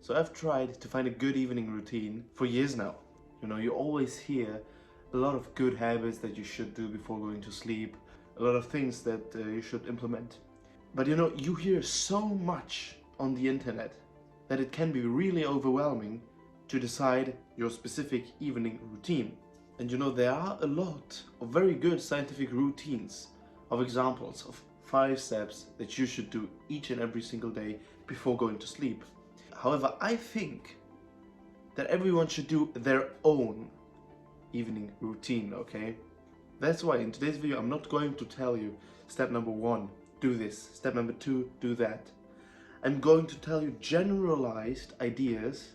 So I've tried to find a good evening routine for years now. You always hear a lot of good habits that you should do before going to sleep, a lot of things that you should implement. But you hear so much on the internet that it can be really overwhelming to decide your specific evening routine. And there are a lot of very good scientific routines, of examples of 5 steps that you should do each and every single day before going to sleep. However, I think that everyone should do their own evening routine, okay? That's why in today's video I'm not going to tell you step number 1, do this, step number 2, do that. I'm going to tell you generalized ideas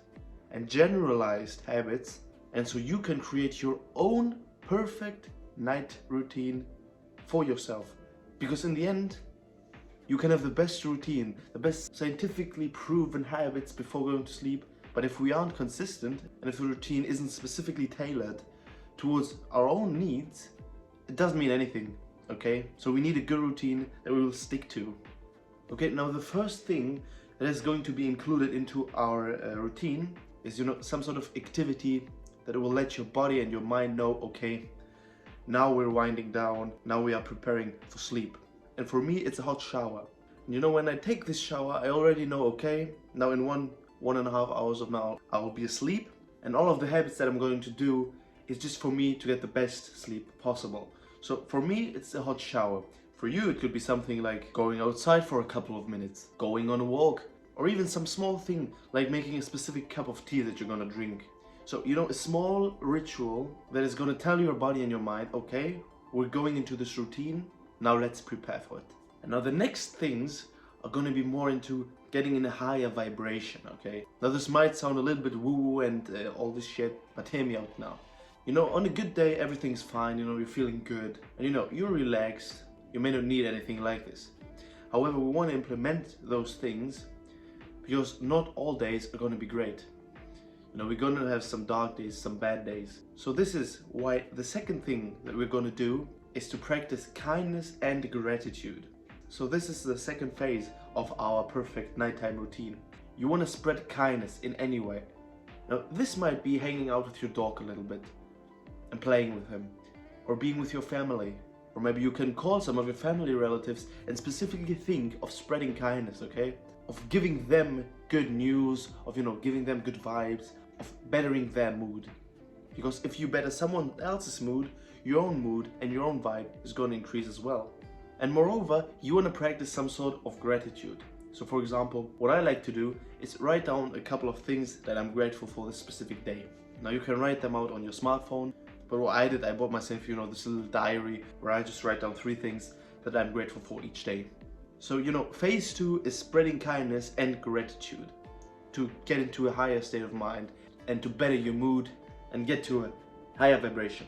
and generalized habits, and so you can create your own perfect night routine for yourself. Because in the end, you can have the best routine, the best scientifically proven habits before going to sleep, but if we aren't consistent and if the routine isn't specifically tailored towards our own needs, it doesn't mean anything, okay? So we need a good routine that we will stick to. Okay, now the first thing that is going to be included into our routine is, some sort of activity that will let your body and your mind know, okay, now we're winding down, now we are preparing for sleep. And for me, it's a hot shower. When I take this shower, I already know, okay, now in 1.5 hours of now, I will be asleep. And all of the habits that I'm going to do is just for me to get the best sleep possible. So for me, it's a hot shower. For you, it could be something like going outside for a couple of minutes, going on a walk, or even some small thing like making a specific cup of tea that you're gonna drink. So, a small ritual that is gonna tell your body and your mind, okay, we're going into this routine, now let's prepare for it. And now the next things are gonna be more into getting in a higher vibration, okay? Now this might sound a little bit woo-woo and all this shit, but hear me out now. On a good day, everything's fine, you're feeling good, and you're relaxed. You may not need anything like this. However, we want to implement those things because not all days are going to be great. We're going to have some dark days, some bad days. So this is why the second thing that we're going to do is to practice kindness and gratitude. So this is the second phase of our perfect nighttime routine. You want to spread kindness in any way. Now, this might be hanging out with your dog a little bit and playing with him, or being with your family. Or maybe you can call some of your family relatives and specifically think of spreading kindness, okay? Of giving them good news, of giving them good vibes, of bettering their mood. Because if you better someone else's mood, your own mood and your own vibe is going to increase as well. And moreover, you want to practice some sort of gratitude. So for example, what I like to do is write down a couple of things that I'm grateful for this specific day. Now you can write them out on your smartphone. But what I did, I bought myself, this little diary where I just write down 3 things that I'm grateful for each day. So, phase 2 is spreading kindness and gratitude to get into a higher state of mind and to better your mood and get to a higher vibration.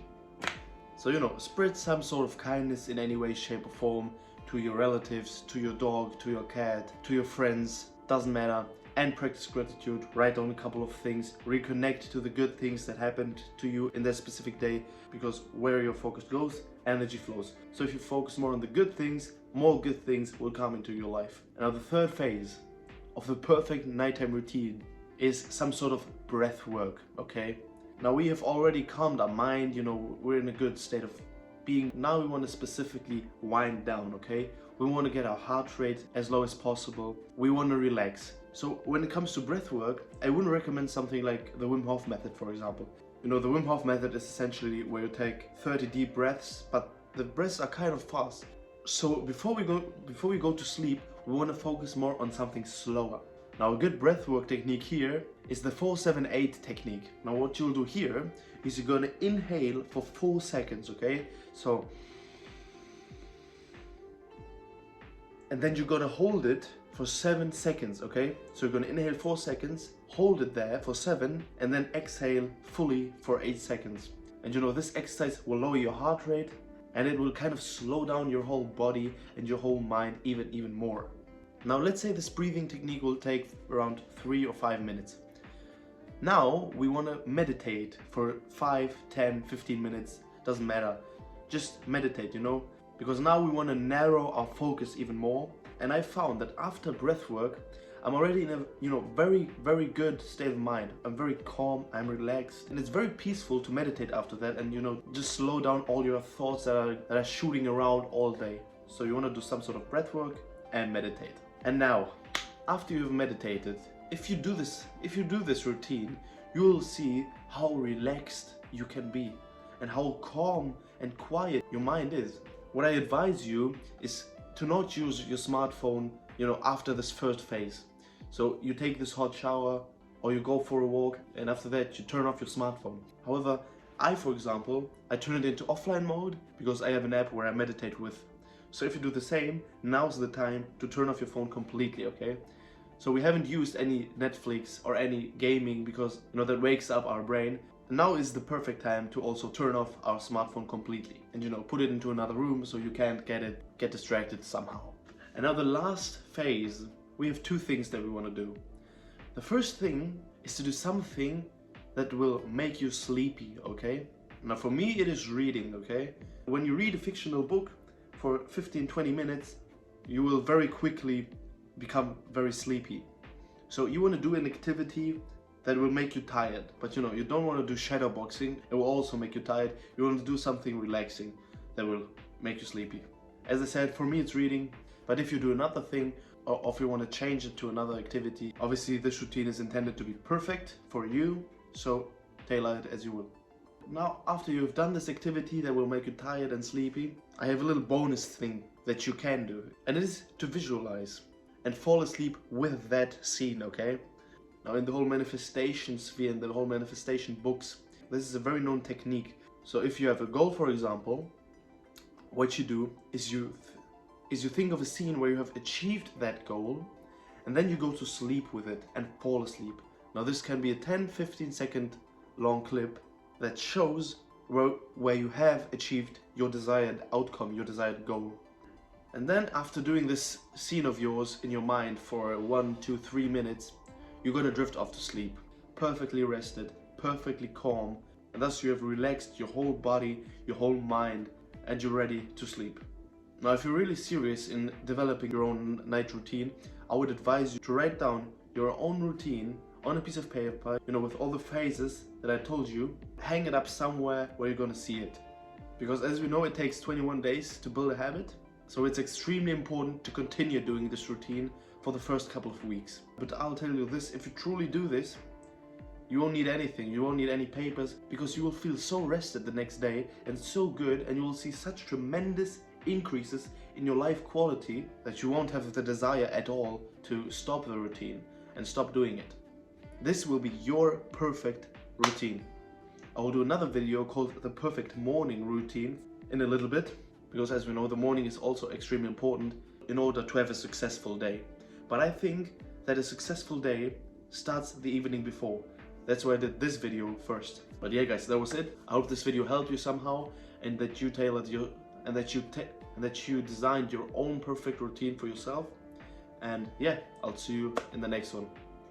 So, spread some sort of kindness in any way, shape or form to your relatives, to your dog, to your cat, to your friends, doesn't matter. And practice gratitude, write down a couple of things, reconnect to the good things that happened to you in that specific day, because where your focus goes, energy flows. So if you focus more on the good things, more good things will come into your life. And now the third phase of the perfect nighttime routine is some sort of breath work, okay? Now we have already calmed our mind, we're in a good state of being. Now we want to specifically wind down, okay? We want to get our heart rate as low as possible. We want to relax. So when it comes to breath work, I wouldn't recommend something like the Wim Hof method, for example. The Wim Hof method is essentially where you take 30 deep breaths, but the breaths are kind of fast. So before we go to sleep, we want to focus more on something slower. Now a good breath work technique here is the 4-7-8 technique. Now what you'll do here is you're going to inhale for 4 seconds, okay? So, and then you're going to hold it for 7 seconds, okay? So you're going to inhale 4 seconds, hold it there for 7, and then exhale fully for 8 seconds. And this exercise will lower your heart rate, and it will kind of slow down your whole body and your whole mind even more. Now let's say this breathing technique will take around 3 or 5 minutes. Now we want to meditate for 5, 10, 15 minutes, doesn't matter. Just meditate, because now we want to narrow our focus even more. And I found that after breath work, I'm already in a, very, very good state of mind. I'm very calm, I'm relaxed, and it's very peaceful to meditate after that and, just slow down all your thoughts that are shooting around all day. So you want to do some sort of breath work and meditate. And now, after you've meditated, if you do this routine, you will see how relaxed you can be and how calm and quiet your mind is. What I advise you is to not use your smartphone, after this first phase. So you take this hot shower or you go for a walk, and after that you turn off your smartphone. However, for example, I turn it into offline mode because I have an app where I meditate with. So if you do the same, now's the time to turn off your phone completely, okay? So we haven't used any Netflix or any gaming because, that wakes up our brain. Now is the perfect time to also turn off our smartphone completely and, put it into another room so you can't get distracted somehow. And now the last phase, we have two things that we want to do. The first thing is to do something that will make you sleepy, okay? Now for me it is reading, okay? When you read a fictional book for 15-20 minutes, you will very quickly become very sleepy. So you want to do an activity that will make you tired, but you don't want to do shadow boxing. It will also make you tired. You want to do something relaxing that will make you sleepy. As I said, for me it's reading, but if you do another thing or if you want to change it to another activity, obviously this routine is intended to be perfect for you, so tailor it as you will. Now, after you've done this activity that will make you tired and sleepy, I have a little bonus thing that you can do, and it is to visualize and fall asleep with that scene, okay? Now in the whole manifestation sphere and the whole manifestation books, this is a very known technique. So if you have a goal, for example, what you do is you think of a scene where you have achieved that goal, and then you go to sleep with it and fall asleep. Now this can be a 10-15 second long clip that shows where you have achieved your desired outcome, your desired goal. And then after doing this scene of yours in your mind for 1, 2, 3 minutes, you're gonna drift off to sleep, perfectly rested, perfectly calm, and thus you have relaxed your whole body, your whole mind, and you're ready to sleep. Now if you're really serious in developing your own night routine, I would advise you to write down your own routine on a piece of paper, with all the phases that I told you. Hang it up somewhere where you're gonna see it. Because as we know, it takes 21 days to build a habit, so it's extremely important to continue doing this routine for the first couple of weeks. But I'll tell you this, if you truly do this, you won't need anything, you won't need any papers, because you will feel so rested the next day and so good, and you will see such tremendous increases in your life quality that you won't have the desire at all to stop the routine and stop doing it. This will be your perfect routine. I will do another video called the perfect morning routine in a little bit, because as we know, the morning is also extremely important in order to have a successful day. But I think that a successful day starts the evening before. That's why I did this video first. But yeah guys, that was it. I hope this video helped you somehow, and that you tailored your and that you designed your own perfect routine for yourself. And yeah, I'll see you in the next one.